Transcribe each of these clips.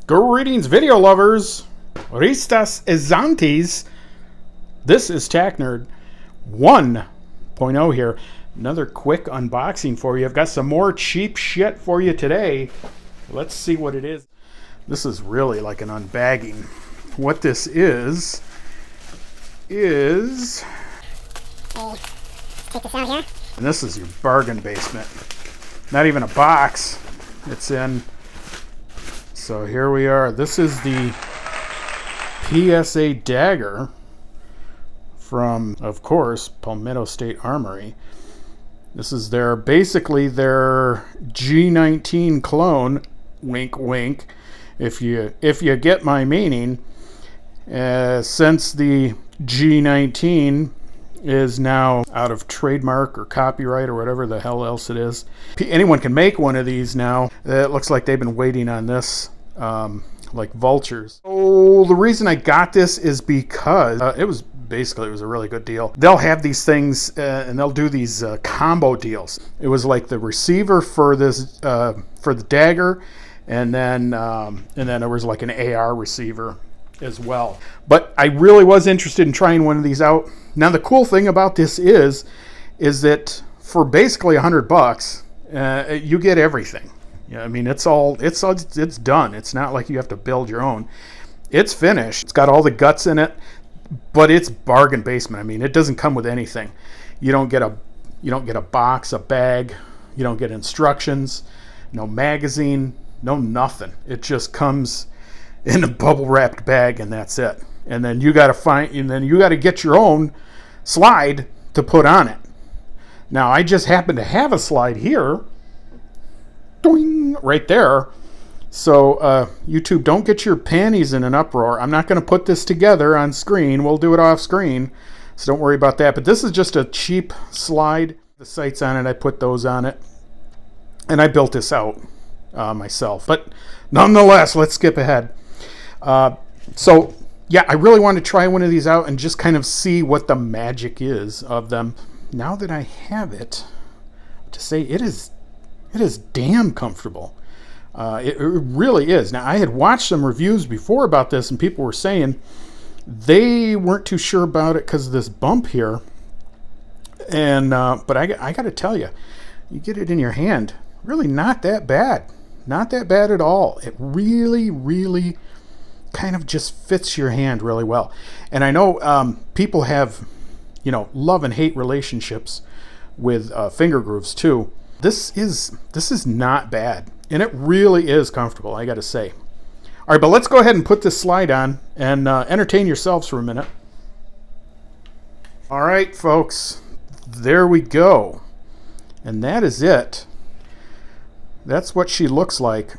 Greetings, video lovers. Ristas Ezantes. This is Tac Nerd 1.0 here. Another quick unboxing for you. I've got some more cheap shit for you today. Let's see what it is. This is really like an unbagging. What this is take this out here. And this is your bargain basement. Not even a box it's in. So here we are. This is the PSA Dagger from, of course, Palmetto State Armory. This is basically their G19 clone. Wink, wink. If you get my meaning, since the G19 is now out of trademark or copyright or whatever the hell else it is. Anyone can make one of these now. It looks like they've been waiting on this like vultures. Oh, the reason I got this is because it was a really good deal. They'll have these things and they'll do these combo deals. It was like the receiver for this for the Dagger, and then there was like an AR receiver as well. But I really was interested in trying one of these out. Now the cool thing about this is that for basically $100, you get everything. Yeah, I mean it's done. It's not like you have to build your own. It's finished. It's got all the guts in it, but it's bargain basement. I mean, it doesn't come with anything. You don't get a box, a bag. You don't get instructions, no magazine, no nothing. It just comes in a bubble wrapped bag, and that's it. And then you got to get your own slide to put on it. Now I just happen to have a slide here, doing right there. So YouTube, don't get your panties in an uproar. I'm not going to put this together on screen. We'll do it off screen, so don't worry about that. But this is just a cheap slide. The sights on it, I put those on it, and I built this out myself. But nonetheless, let's skip ahead. So yeah, I really want to try one of these out and just kind of see what the magic is of them. Now that I have it, to say it is damn comfortable. It really is. Now I had watched some reviews before about this, and people were saying they weren't too sure about it because of this bump here. And but I got to tell you, you get it in your hand, really not that bad. Not that bad at all. It really kind of just fits your hand really well. And I know people have, love and hate relationships with finger grooves too. This is not bad, and it really is comfortable, I gotta say. All right, but let's go ahead and put this slide on and entertain yourselves for a minute. All right, folks, there we go. And that is it. That's what she looks like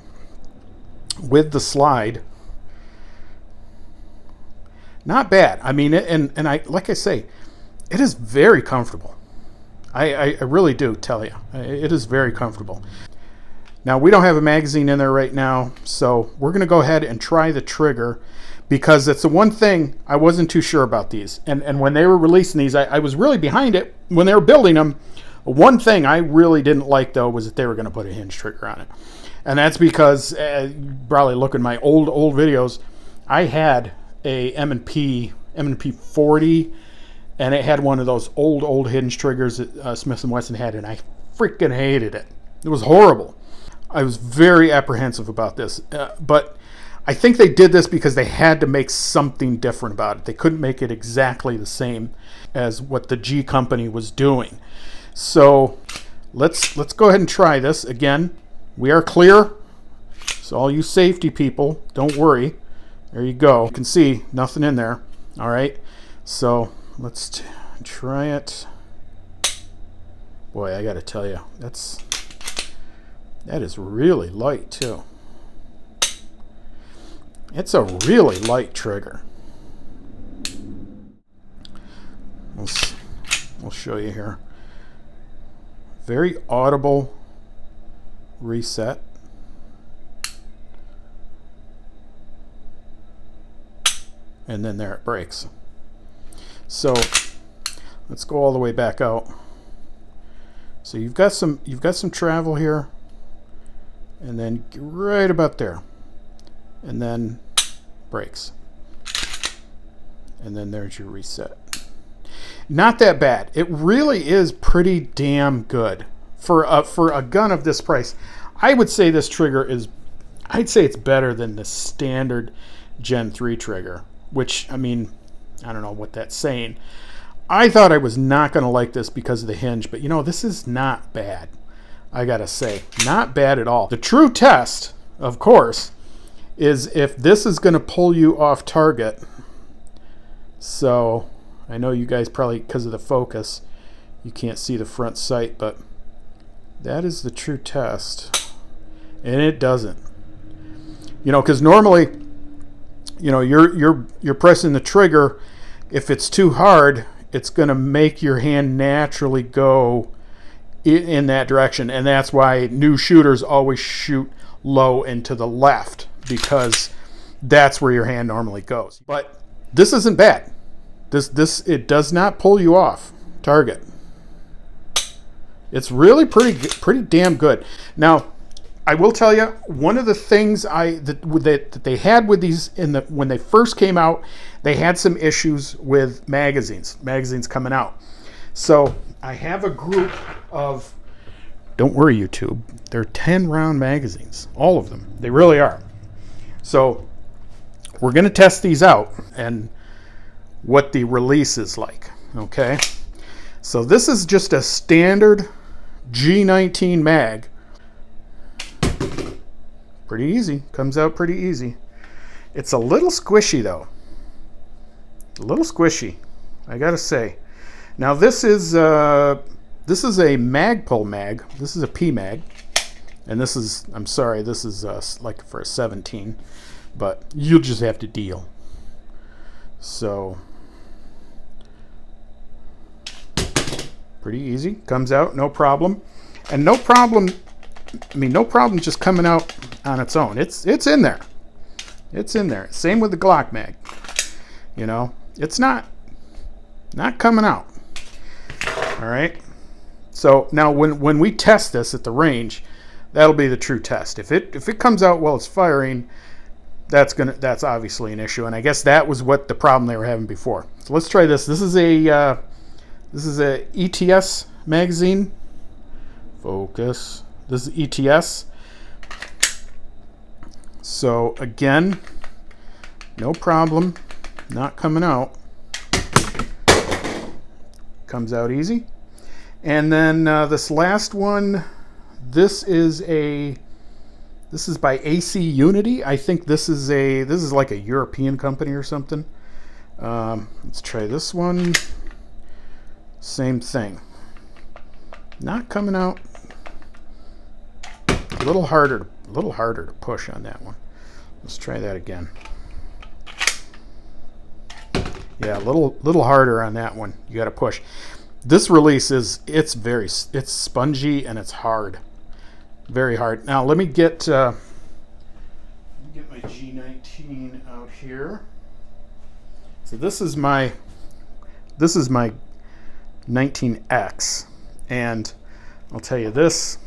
with the slide. Not bad. I mean, and I, like I say, it is very comfortable. I really do tell you, it is very comfortable. Now we don't have a magazine in there right now, so we're going to go ahead and try the trigger, because it's the one thing I wasn't too sure about these. And when they were releasing these, I was really behind it when they were building them. One thing I really didn't like, though, was that they were going to put a hinge trigger on it. And that's because, probably look at my old videos, I had a M&P 40, and it had one of those old hinge triggers that Smith & Wesson had, and I freaking hated it. It was horrible. I was very apprehensive about this, but I think they did this because they had to make something different about it. They couldn't make it exactly the same as what the G company was doing. So let's go ahead and try this. Again, we are clear, so all you safety people, don't worry. There you go. You can see nothing in there. All right, so let's try it. Boy, I gotta tell you, that is really light too. It's a really light trigger. We'll show you here. Very audible reset. And then there it breaks. So let's go all the way back out. So you've got some travel here, and then right about there. and then breaks. And then there's your reset. Not that bad. It really is pretty damn good for a gun of this price. I would say this trigger is, I'd say it's better than the standard Gen 3 trigger, which, I mean, I don't know what that's saying. I thought I was not going to like this because of the hinge, but you know, this is not bad. I gotta say, not bad at all. The true test, of course, is if this is going to pull you off target. So I know you guys probably, because of the focus, you can't see the front sight, but that is the true test. And it doesn't. You know, because normally, you know, you're pressing the trigger. If it's too hard, it's going to make your hand naturally go in that direction. And that's why new shooters always shoot low and to the left, because that's where your hand normally goes. But this isn't bad. It does not pull you off target. It's really pretty damn good. Now, I will tell you, one of the things that they had with these when they first came out, they had some issues with magazines coming out. So I have a group of, don't worry YouTube, they're 10-round magazines, all of them. They really are. So we're going to test these out and what the release is like. Okay, so this is just a standard G19 mag. Pretty easy, comes out pretty easy. It's a little squishy though, a little squishy, I gotta say. Now this is a Magpul mag. This is a P mag, and this is, I'm sorry, this is like for a 17, but you'll just have to deal. So pretty easy, comes out no problem, and no problem. I mean, no problem just coming out on its own. It's in there. It's in there. Same with the Glock mag. You know, it's not coming out. All right. So now when we test this at the range, that'll be the true test. If it comes out while it's firing, that's obviously an issue. And I guess that was what the problem they were having before. So let's try this. This is a ETS magazine. Focus. This is ETS. So again, no problem, not coming out. Comes out easy. And then this last one, this is by AC Unity. I think this is like a European company or something. Let's try this one. Same thing. Not coming out. A little harder to push on that one. Let's try that again. Yeah, a little harder on that one. You got to push. This release it's spongy and it's hard, very hard. Now let me get my G19 out here. So this is my 19X, and I'll tell you this.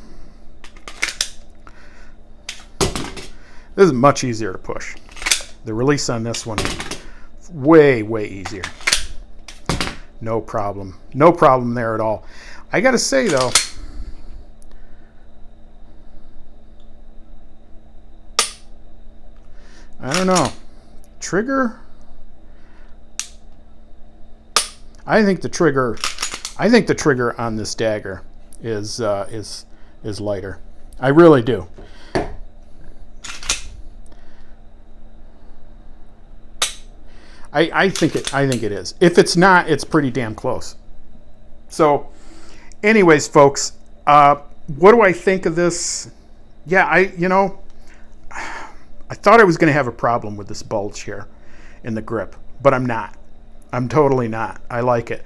This is much easier to push. The release on this one, way easier. No problem. No problem there at all. I gotta say though, I don't know. Trigger. I think the trigger on this dagger is lighter. I really do. I think it is. If it's not, it's pretty damn close. So, anyways, folks, what do I think of this? Yeah, I thought I was going to have a problem with this bulge here in the grip, but I'm not. I'm totally not. I like it.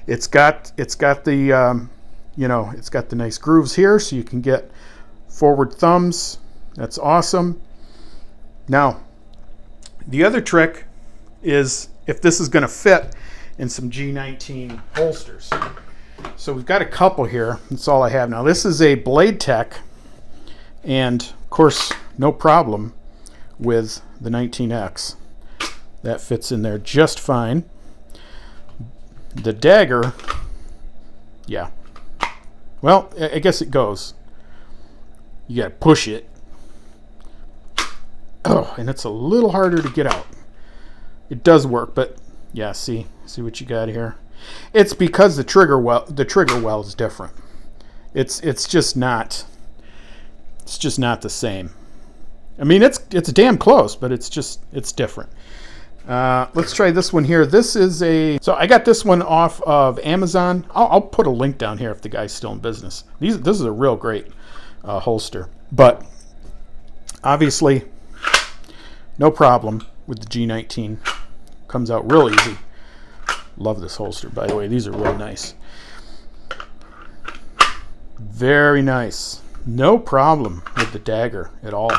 It's got the it's got the nice grooves here, so you can get forward thumbs. That's awesome. Now, the other trick is if this is going to fit in some G19 holsters. So we've got a couple here. That's all I have now. This is a Blade Tech, and of course, no problem with the 19X. That fits in there just fine. The Dagger, yeah. Well, I guess it goes. You gotta push it. Oh, and it's a little harder to get out. It does work, but yeah, see what you got here. It's because the trigger well is different. It's just not the same. I mean, it's damn close, but it's different. Let's try this one here. This is so I got this one off of Amazon. I'll put a link down here if the guy's still in business. This is a real great holster, but obviously no problem with the G19. Comes out real easy. Love this holster, by the way. These are real nice. Very nice. No problem with the Dagger at all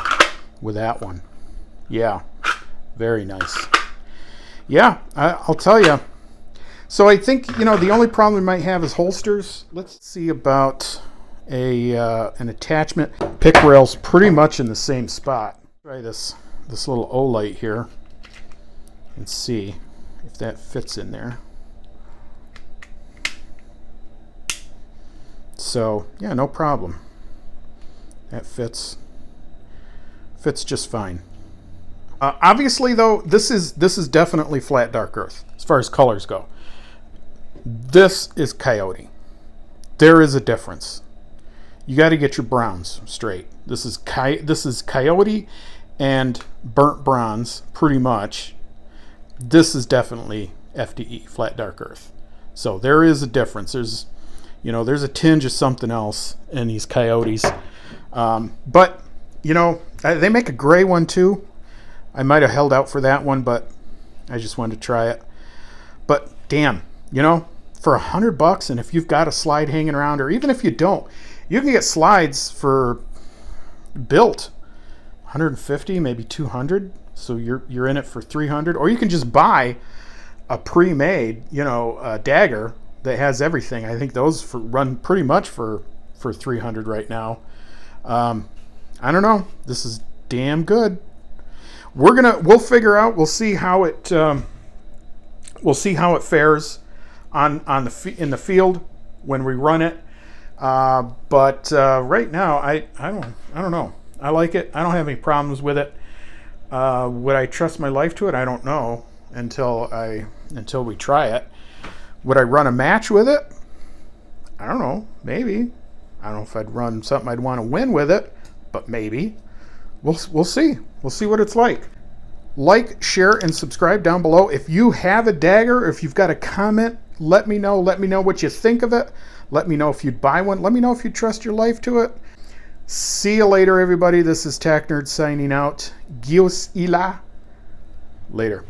with that one. Yeah, very nice. Yeah, I'll tell you. So I think, the only problem we might have is holsters. Let's see about an attachment. Pick rail's pretty much in the same spot. Try this little O-light here and see if that fits in there. So yeah, no problem. That fits just fine. Obviously, though, this is definitely flat dark earth as far as colors go. This is coyote. There is a difference. You got to get your browns straight. This is coyote and burnt bronze, pretty much. This is definitely FDE, flat dark earth. So there is a difference. There's a tinge of something else in these coyotes. But they make a gray one too. I might have held out for that one, but I just wanted to try it. But damn, for $100, and if you've got a slide hanging around, or even if you don't, you can get slides for built 150, maybe 200. So you're in it for 300, or you can just buy a pre-made, Dagger that has everything. I think those run pretty much for 300 right now. I don't know. This is damn good. We'll figure out. We'll see how it fares in the field when we run it. But right now, I don't know. I like it. I don't have any problems with it. Would I trust my life to it? I don't know until we try it. Would I run a match with it? I don't know. Maybe. I don't know if I'd run something I'd want to win with it, but maybe. We'll see. We'll see what it's like. Like, share, and subscribe down below. If you have a Dagger, if you've got a comment, let me know. Let me know what you think of it. Let me know if you'd buy one. Let me know if you'd trust your life to it. See you later, everybody. This is Tack Nerd signing out. Gios ila. Later.